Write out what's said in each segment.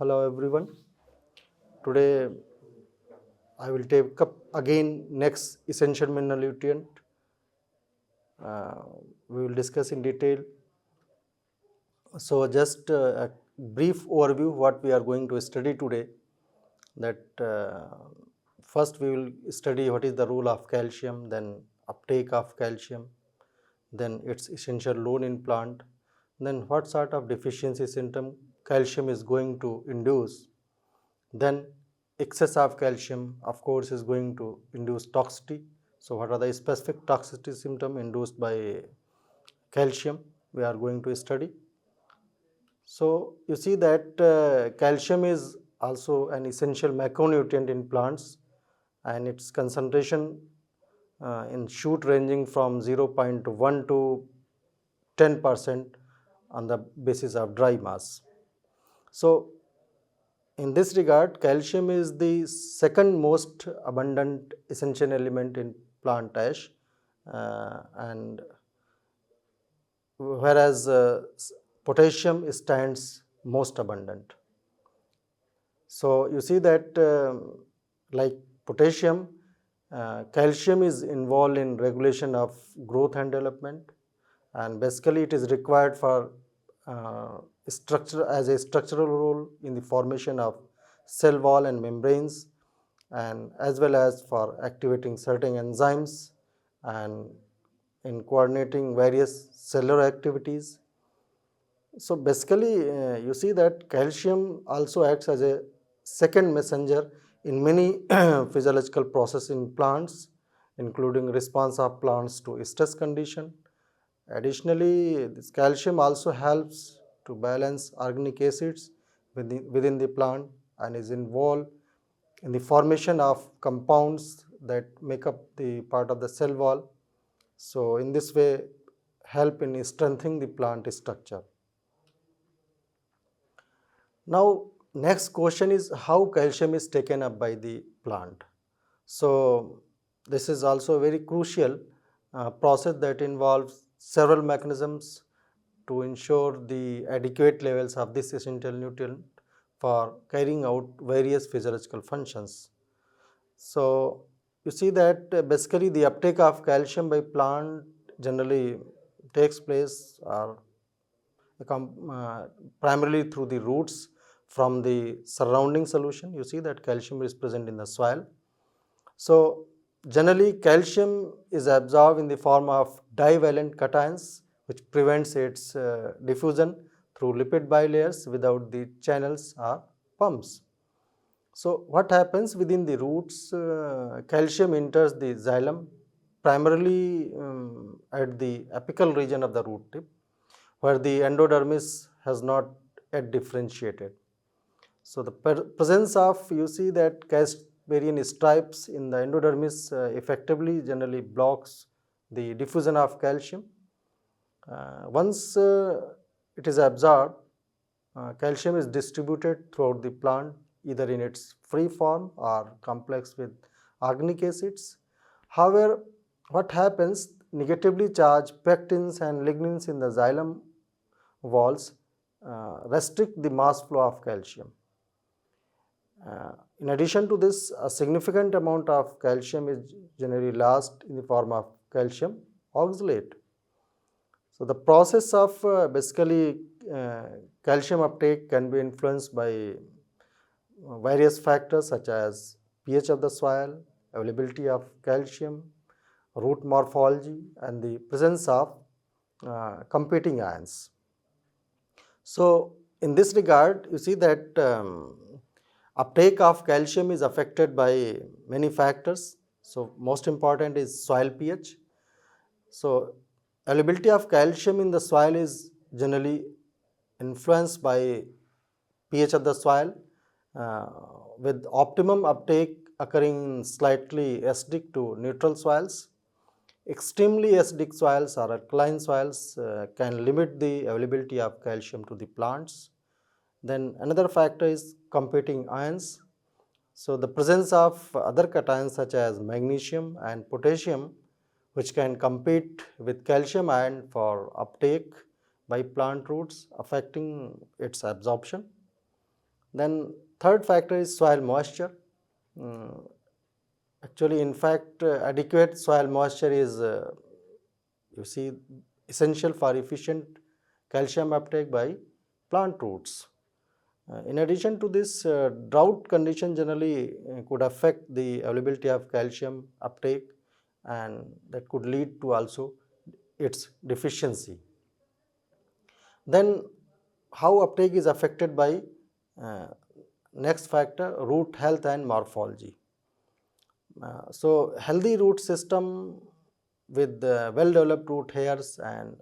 Hello everyone. Today I will take up again next essential mineral nutrient. We will discuss in detail. So just a brief overview what we are going to study today. That first we will study what is the role of calcium, then uptake of calcium, then its essential role in plant, then what sort of deficiency symptom calcium is going to induce. Then excess of calcium of course is going to induce toxicity. So what are the specific toxicity symptom induced by calcium we are going to study. So you see that calcium is also an essential macronutrient in plants, and its concentration in shoot ranging from 0.1 to 10% on the basis of dry mass. So in this regard, calcium is the second most abundant essential element in plant ash, and whereas potassium stands most abundant. So you see that like potassium, calcium is involved in regulation of growth and development, and basically it is required for structure as a structural role in the formation of cell wall and membranes, and as well as for activating certain enzymes and in coordinating various cellular activities. So basically you see that calcium also acts as a second messenger in many physiological processes in plants, including response of plants to stress condition. Additionally, this calcium also helps to balance organic acids within the plant and is involved in the formation of compounds that make up the part of the cell wall. So in this way help in strengthening the plant structure. Now next question is how calcium is taken up by the plant. So this is also a very crucial process that involves several mechanisms to ensure the adequate levels of this essential nutrient for carrying out various physiological functions. So you see that basically the uptake of calcium by plant generally takes place primarily through the roots from the surrounding solution. You see that calcium is present in the soil. So generally calcium is absorbed in the form of divalent cations, which prevents its diffusion through lipid bilayers without the channels or pumps. So what happens within the roots? Calcium enters the xylem primarily at the apical region of the root tip, where the endodermis has not yet differentiated. So the presence of, you see that Casparian stripes in the endodermis effectively generally blocks the diffusion of calcium. Once it is absorbed, calcium is distributed throughout the plant either in its free form or complex with organic acids. However, what happens, negatively charged pectins and lignins in the xylem walls restrict the mass flow of calcium. In addition to this, a significant amount of calcium is generally lost in the form of calcium oxalate. So the process of basically calcium uptake can be influenced by various factors such as pH of the soil, availability of calcium, root morphology, and the presence of competing ions. So in this regard, you see that uptake of calcium is affected by many factors. So most important is soil pH. So availability of calcium in the soil is generally influenced by pH of the soil, with optimum uptake occurring in slightly acidic to neutral soils. Extremely acidic soils or alkaline soils can limit the availability of calcium to the plants. Then another factor is competing ions. So the presence of other cations such as magnesium and potassium, which can compete with calcium ion for uptake by plant roots, affecting its absorption. Then third factor is soil moisture. Mm, Actually, in fact, adequate soil moisture is you see essential for efficient calcium uptake by plant roots. In addition to this, drought condition generally could affect the availability of calcium uptake, and that could lead to also its deficiency. Then how uptake is affected by uh, next factor, root health and morphology. So healthy root system with well developed root hairs and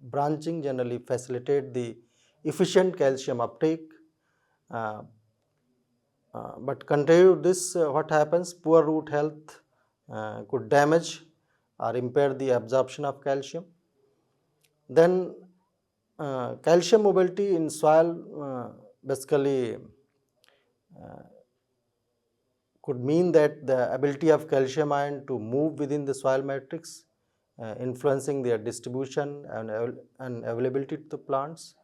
branching generally facilitate the efficient calcium uptake. Uh, but contrary to this, what happens? Poor root health could damage or impair the absorption of calcium. Then calcium mobility in soil basically could mean that the ability of calcium ion to move within the soil matrix, influencing their distribution and availability to the plants.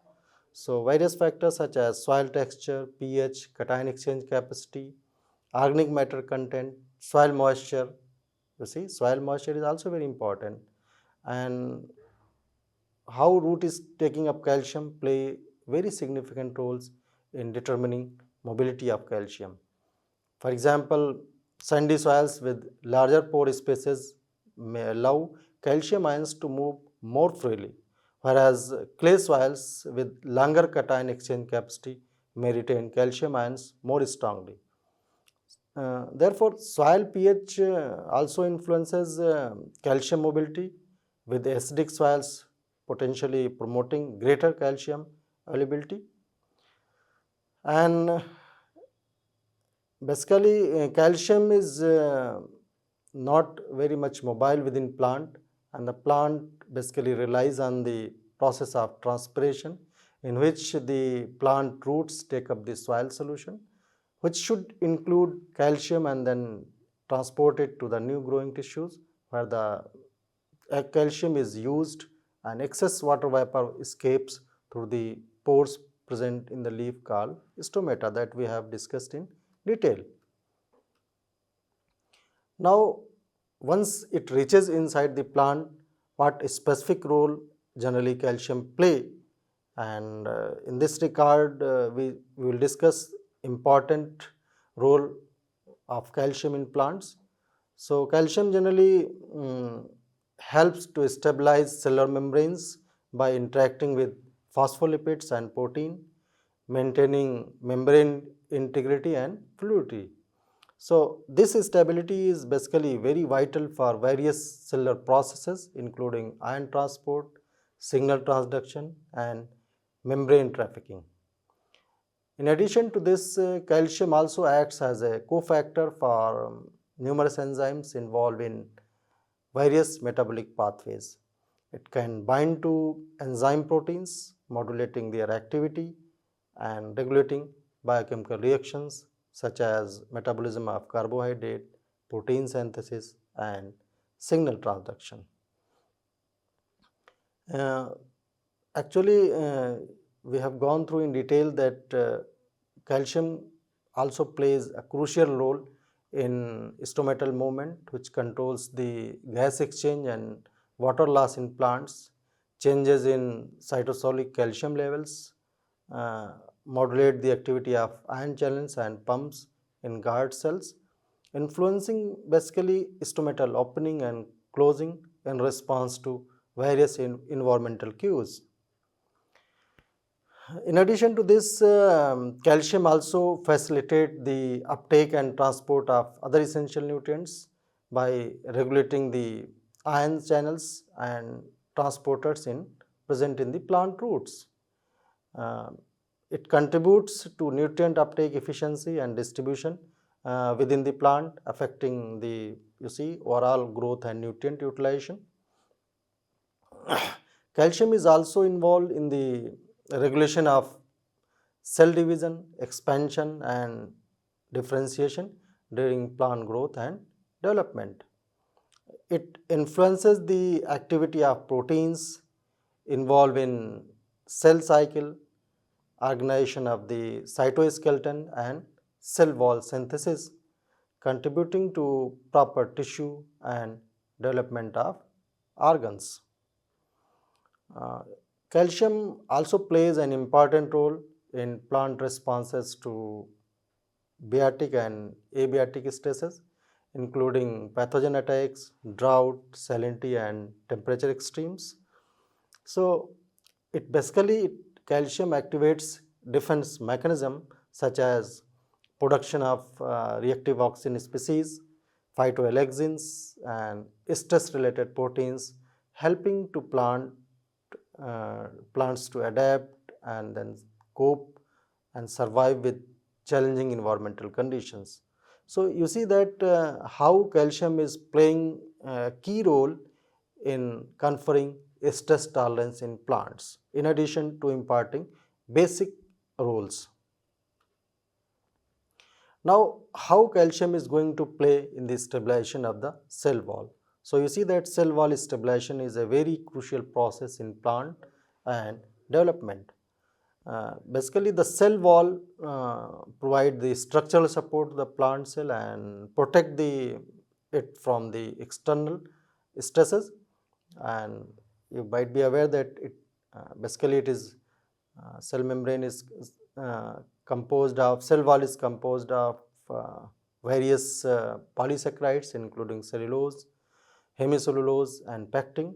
So, various factors such as soil texture, pH, cation exchange capacity, organic matter content, soil moisture. You see, soil moisture is also very important, and how root is taking up calcium play very significant roles in determining mobility of calcium. For example, sandy soils with larger pore spaces may allow calcium ions to move more freely, whereas clay soils with longer cation exchange capacity may retain calcium ions more strongly. Therefore, soil pH also influences calcium mobility, with acidic soils potentially promoting greater calcium availability. And basically, calcium is not very much mobile within plant, and the plant basically relies on the process of transpiration, in which the plant roots take up the soil solution, which should include calcium and then transport it to the new growing tissues, where the calcium is used and excess water vapor escapes through the pores present in the leaf called stomata that we have discussed in detail. Now, once it reaches inside the plant, what specific role generally calcium play, and in this regard we will discuss important role of calcium in plants. So, calcium generally helps to stabilize cellular membranes by interacting with phospholipids and protein, maintaining membrane integrity and fluidity. So, this stability is basically very vital for various cellular processes, including ion transport, signal transduction, and membrane trafficking. In addition to this, calcium also acts as a cofactor for numerous enzymes involved in various metabolic pathways. It can bind to enzyme proteins, modulating their activity and regulating biochemical reactions such as metabolism of carbohydrate, protein synthesis, and signal transduction. Uh, Actually, we have gone through in detail that calcium also plays a crucial role in stomatal movement, which controls the gas exchange and water loss in plants, changes in cytosolic calcium levels, uh, modulate the activity of ion channels and pumps in guard cells, influencing basically stomatal opening and closing in response to various environmental cues. In addition to this, calcium also facilitate the uptake and transport of other essential nutrients by regulating the ion channels and transporters present in the plant roots. Uh, it contributes to nutrient uptake efficiency and distribution within the plant, affecting the overall growth and nutrient utilization. Calcium is also involved in the regulation of cell division, expansion, and differentiation during plant growth and development. It influences the activity of proteins involved in cell cycle, organization of the cytoskeleton and cell wall synthesis, contributing to proper tissue and development of organs. Uh, Calcium also plays an important role in plant responses to biotic and abiotic stresses, including pathogen attacks, drought, salinity, and temperature extremes. So, calcium activates defense mechanism such as production of reactive oxygen species, phytoalexins, and stress-related proteins, helping to plants to adapt and then cope and survive with challenging environmental conditions. So, you see that how calcium is playing a key role in conferring stress tolerance in plants, in addition to imparting basic roles. Now, how calcium is going to play in the stabilization of the cell wall? So, you see that cell wall stabilization is a very crucial process in plant and development. Basically, the cell wall provide the structural support to the plant cell and protect it from the external stresses. And you might be aware that basically it is cell membrane is composed of, cell wall is composed of various polysaccharides, including cellulose, hemicellulose, and pectin,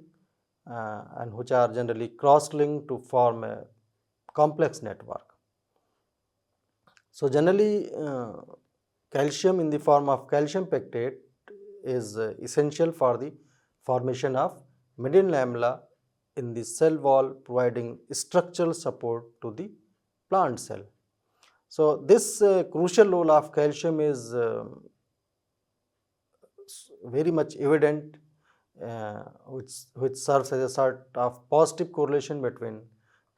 and which are generally cross-linked to form a complex network. So, generally calcium in the form of calcium pectate is essential for the formation of median lamella in the cell wall, providing structural support to the plant cell. So, this crucial role of calcium is very much evident, which serves as a sort of positive correlation between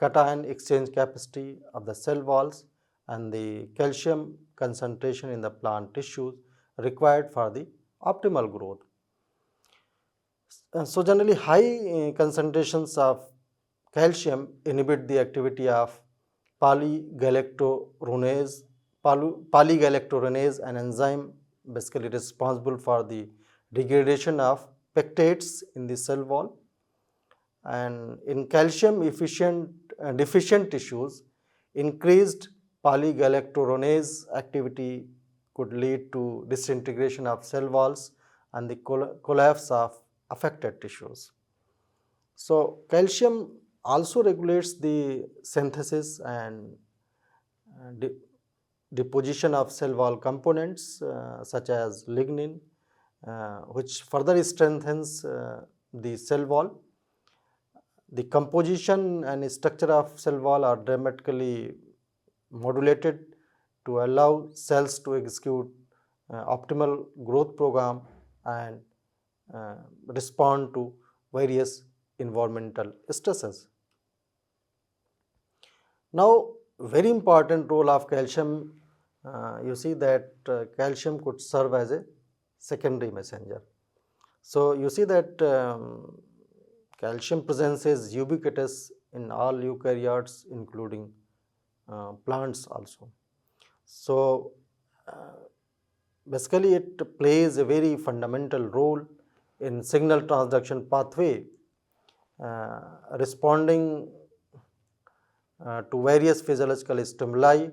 cation exchange capacity of the cell walls and the calcium concentration in the plant tissues required for the optimal growth. So, generally high concentrations of calcium inhibit the activity of polygalactoronase, an enzyme basically responsible for the degradation of pectates in the cell wall. And in calcium deficient tissues, increased polygalactoronase activity could lead to disintegration of cell walls and the collapse of affected tissues. So, calcium also regulates the synthesis and deposition of cell wall components such as lignin, which further strengthens the cell wall. The composition and structure of cell wall are dramatically modulated to allow cells to execute optimal growth program and respond to various environmental stresses. Now, very important role of calcium, you see that calcium could serve as a secondary messenger. So, you see that calcium presence is ubiquitous in all eukaryotes, including plants also. So, basically it plays a very fundamental role in signal transduction pathway, responding to various physiological stimuli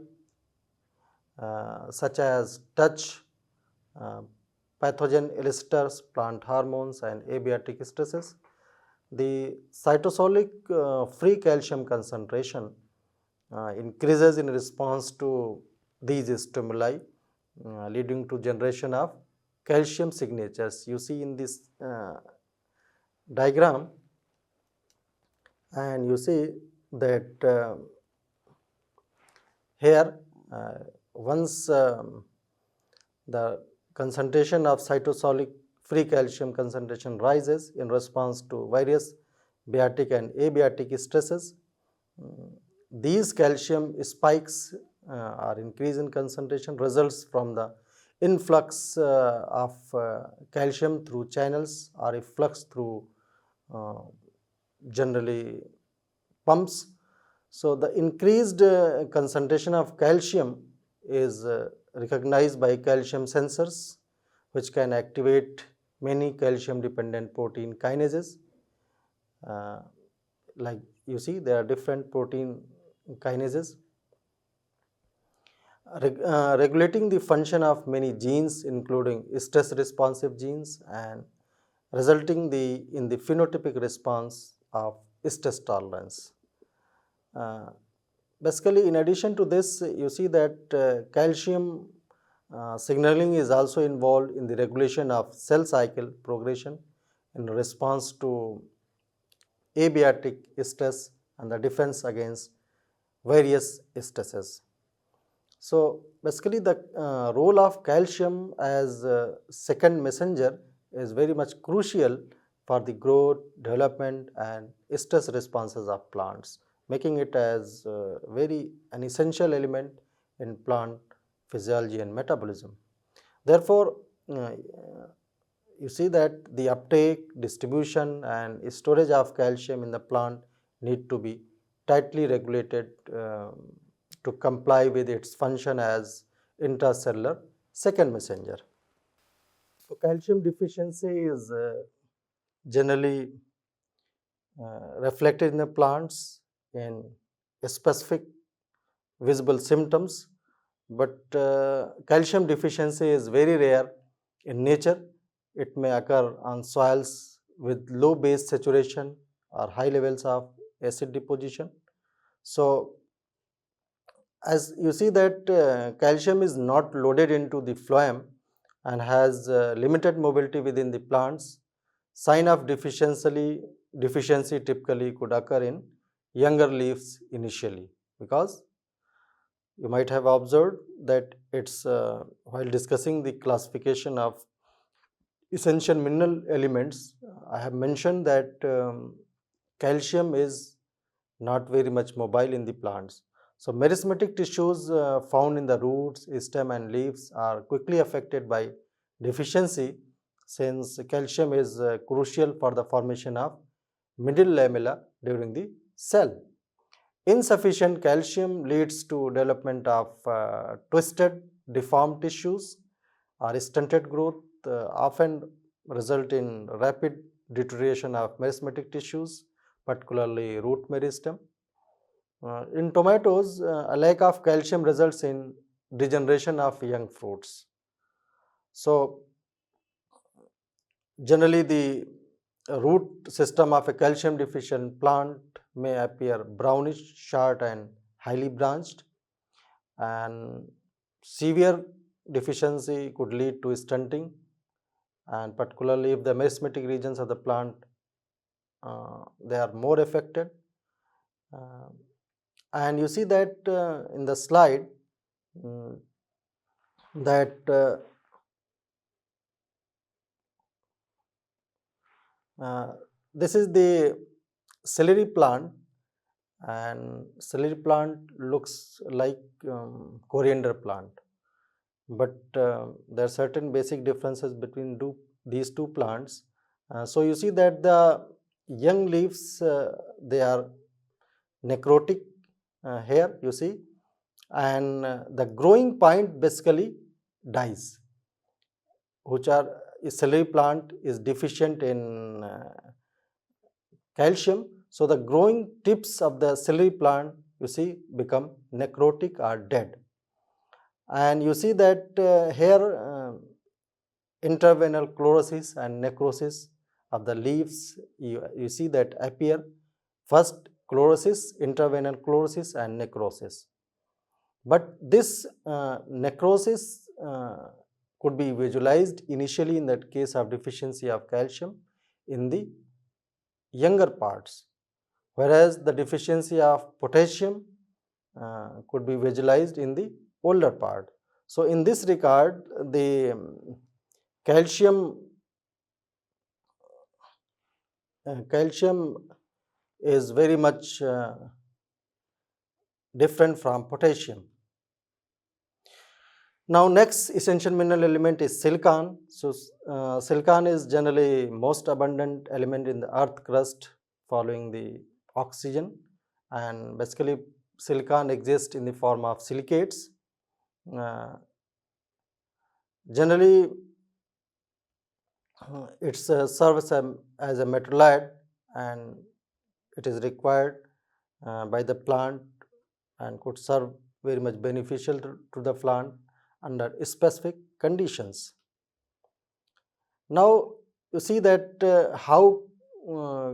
such as touch, pathogen elicitors, plant hormones, and abiotic stresses. The cytosolic free calcium concentration increases in response to these stimuli, leading to generation of calcium signatures. You see in this diagram, and you see that here once the concentration of cytosolic free calcium concentration rises in response to various biotic and abiotic stresses, these calcium spikes or increase in concentration results from the influx of calcium through channels or efflux through generally pumps. So the increased concentration of calcium is recognized by calcium sensors, which can activate many calcium dependent protein kinases. Uh, like you see, there are different protein kinases regulating the function of many genes, including stress responsive genes, and resulting in the phenotypic response of stress tolerance. Uh, Basically, in addition to this, you see that calcium signaling is also involved in the regulation of cell cycle progression in response to abiotic stress and the defense against various stresses. So, basically the role of calcium as second messenger is very much crucial for the growth, development and stress responses of plants, making it as very an essential element in plant physiology and metabolism. Therefore, uh, you see that the uptake, distribution and storage of calcium in the plant need to be tightly regulated to comply with its function as intracellular second messenger. So, calcium deficiency is generally reflected in the plants in specific visible symptoms, but calcium deficiency is very rare in nature. It may occur on soils with low base saturation or high levels of acid deposition. So, as you see that calcium is not loaded into the phloem and has limited mobility within the plants, sign of deficiency typically could occur in younger leaves initially, because you might have observed that it's while discussing the classification of essential mineral elements, I have mentioned that calcium is not very much mobile in the plants. So, meristematic tissues found in the roots, stem and leaves are quickly affected by deficiency, since calcium is crucial for the formation of middle lamella during the cell. Insufficient calcium leads to development of twisted, deformed tissues or stunted growth, often result in rapid deterioration of meristematic tissues, particularly root meristem. In tomatoes, a lack of calcium results in degeneration of young fruits. So, generally the root system of a calcium deficient plant may appear brownish, short and highly branched, and severe deficiency could lead to stunting, and particularly if the meristematic regions of the plant they are more affected. Uh, and you see that in the slide mm, that this is the celery plant, and celery plant looks like coriander plant, but there are certain basic differences between these two plants. So you see that the young leaves they are necrotic here, you see, and the growing point basically dies, which are celery plant is deficient in calcium. So, the growing tips of the celery plant you see become necrotic or dead, and you see that here interveinal chlorosis and necrosis of the leaves you see that appear. First chlorosis, interveinal chlorosis and necrosis, but this necrosis could be visualized initially in that case of deficiency of calcium in the younger parts, whereas the deficiency of potassium could be visualized in the older part. So, in this regard the calcium calcium is very much different from potassium. Now, next essential mineral element is silicon. So, silicon is generally most abundant element in the earth crust following the oxygen, and basically silicon exists in the form of silicates. Generally it serves as a metalloid, and it is required by the plant and could serve very much beneficial to the plant under specific conditions. Now you see that how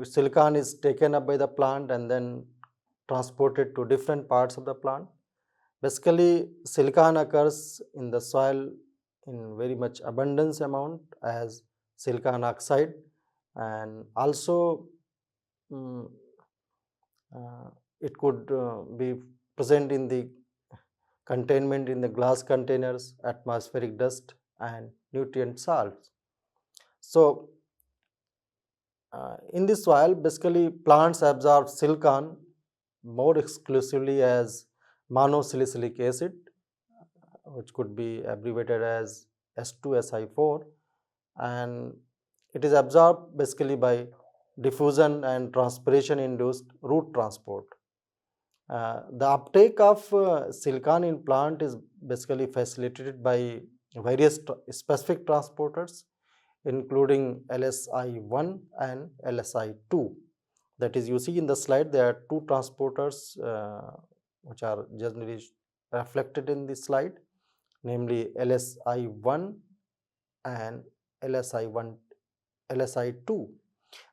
silicon is taken up by the plant and then transported to different parts of the plant. Basically silicon occurs in the soil in very much abundance amount as silicon oxide, and also um, it could be present in the containment in the glass containers, atmospheric dust and nutrient salts. So in the soil basically plants absorb silicon more exclusively as monosalicylic acid, which could be abbreviated as S2SI4, and it is absorbed basically by diffusion and transpiration induced root transport. The uptake of silicon in plant is basically facilitated by various specific transporters, including LSI1 and LSI2. That is, you see in the slide there are two transporters which are generally reflected in the slide, namely LSI1 and LSI2.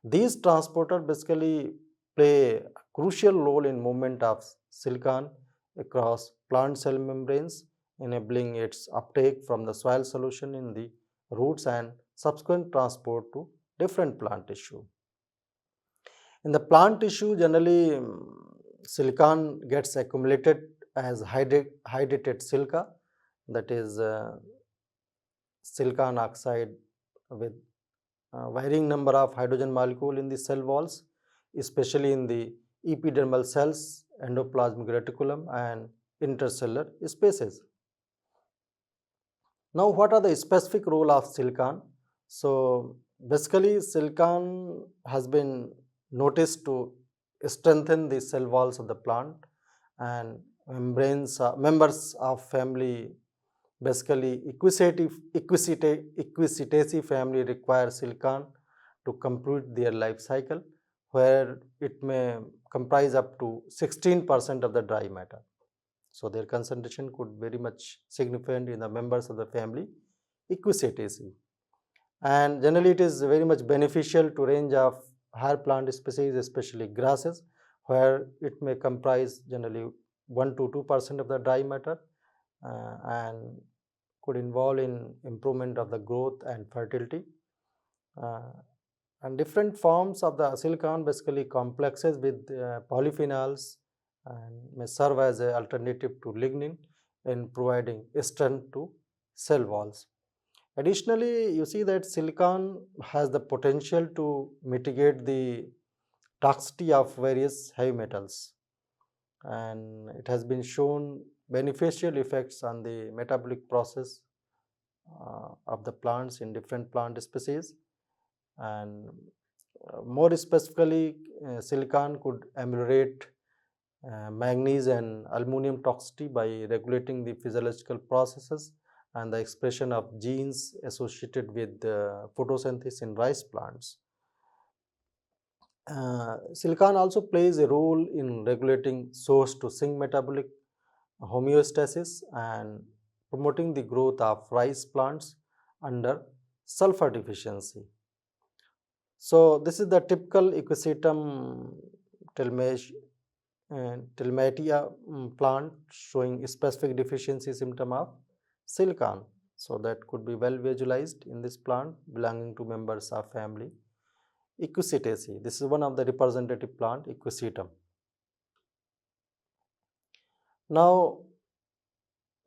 These transporters basically play a crucial role in movement of silicon across plant cell membranes, enabling its uptake from the soil solution in the roots and subsequent transport to different plant tissue. In the plant tissue, generally silicon gets accumulated as hydrated silica, that is silicon oxide with varying number of hydrogen molecule in the cell walls, especially in the epidermal cells, endoplasmic reticulum and intercellular spaces. Now what are the specific role of silicon? So basically silicon has been noticed to strengthen the cell walls of the plant, and members of family basically equisetaceae family require silicon to complete their life cycle, where it may comprise up to 16% of the dry matter. So their concentration could very much significant in the members of the family equisetaceae, and generally it is very much beneficial to range of higher plant species, especially grasses, where it may comprise generally 1 to 2% of the dry matter and could involve in improvement of the growth and fertility. And different forms of the silicon basically complexes with polyphenols and may serve as an alternative to lignin in providing strength to cell walls. Additionally, you see that silicon has the potential to mitigate the toxicity of various heavy metals, and it has been shown beneficial effects on the metabolic process of the plants in different plant species. And more specifically, silicon could ameliorate manganese and aluminum toxicity by regulating the physiological processes and the expression of genes associated with photosynthesis in rice plants. Silicon also plays a role in regulating source to sink metabolic homeostasis and promoting the growth of rice plants under sulfur deficiency. So this is the typical equisetum tilmatia plant showing specific deficiency symptom of silicon. So that could be well visualized in this plant belonging to members of family Equisetaceae. This is one of the representative plant, equisetum. Now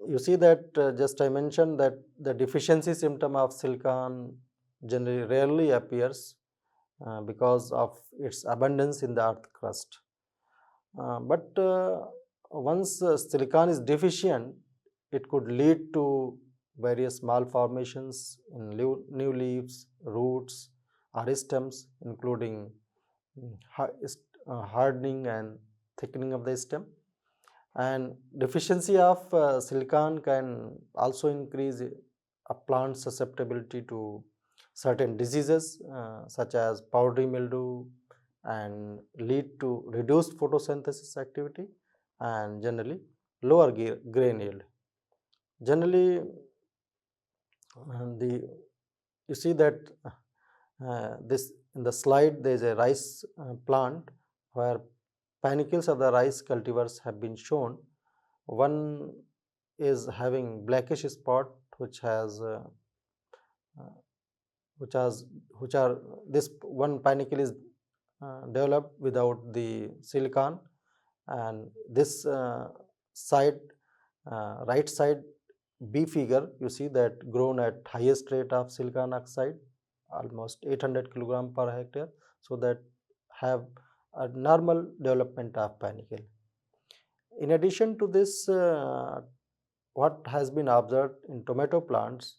you see that just I mentioned that the deficiency symptom of silicon generally rarely appears because of its abundance in the earth crust. But once silicon is deficient, it could lead to various malformations in new leaves, roots or stems, including hardening and thickening of the stem. And deficiency of silicon can also increase a plant's susceptibility to certain diseases such as powdery mildew, and lead to reduced photosynthesis activity and generally lower grain yield. Generally, the you see that this in the slide there is a rice plant where panicles of the rice cultivars have been shown. One is having blackish spot which has uh, which are this one panicle is developed without the silicon, and this side right side B figure you see that grown at highest rate of silicon oxide, almost 800 kilogram per hectare, so that have a normal development of panicle. In addition to this, what has been observed in tomato plants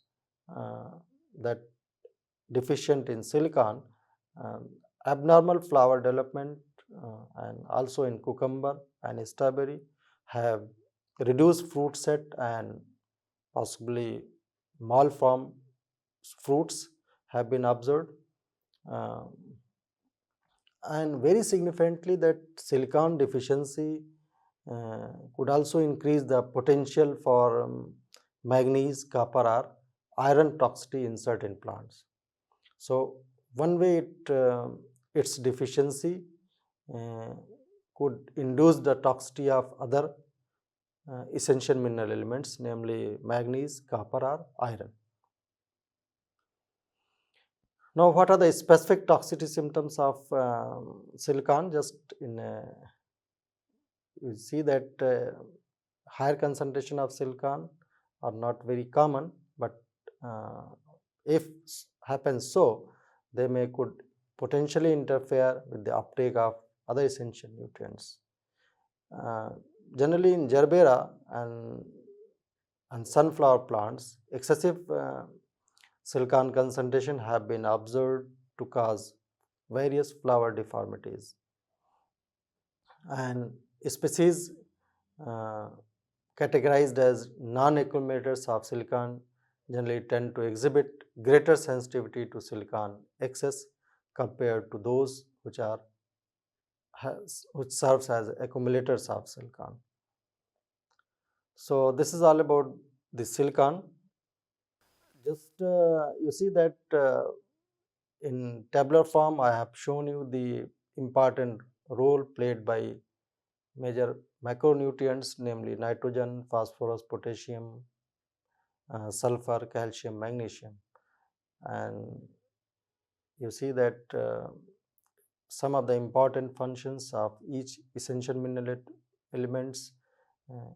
uh, that deficient in silicon, um, abnormal flower development, and also in cucumber and strawberry have reduced fruit set and possibly malformed fruits have been observed. Um, and very significantly that silicon deficiency could also increase the potential for manganese, copper or iron toxicity in certain plants. So one way its deficiency uh, could induce the toxicity of other essential mineral elements, namely manganese, copper or iron. Now, what are the specific toxicity symptoms of silicon? Just in you see that higher concentration of silicon are not very common, but uh, if happens so, they may could potentially interfere with the uptake of other essential nutrients. Uh, Generally in gerbera and sunflower plants, excessive silicon concentration have been observed to cause various flower deformities, and species uh, categorized as non-accumulators of silicon generally tend to exhibit greater sensitivity to silicon excess compared to those which serves as accumulators of silicon. So this is all about the silicon. Just you see that in tabular form I have shown you the important role played by major macronutrients, namely nitrogen, phosphorus, potassium, sulfur, calcium, magnesium, and you see that some of the important functions of each essential mineral elements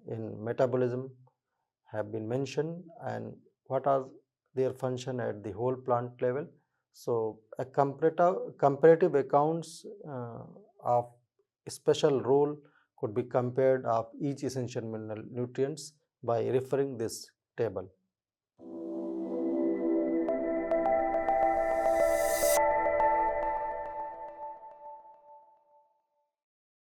in metabolism have been mentioned, and what are their function at the whole plant level. So a comparative accounts of special role could be compared of each essential mineral nutrients by referring this table.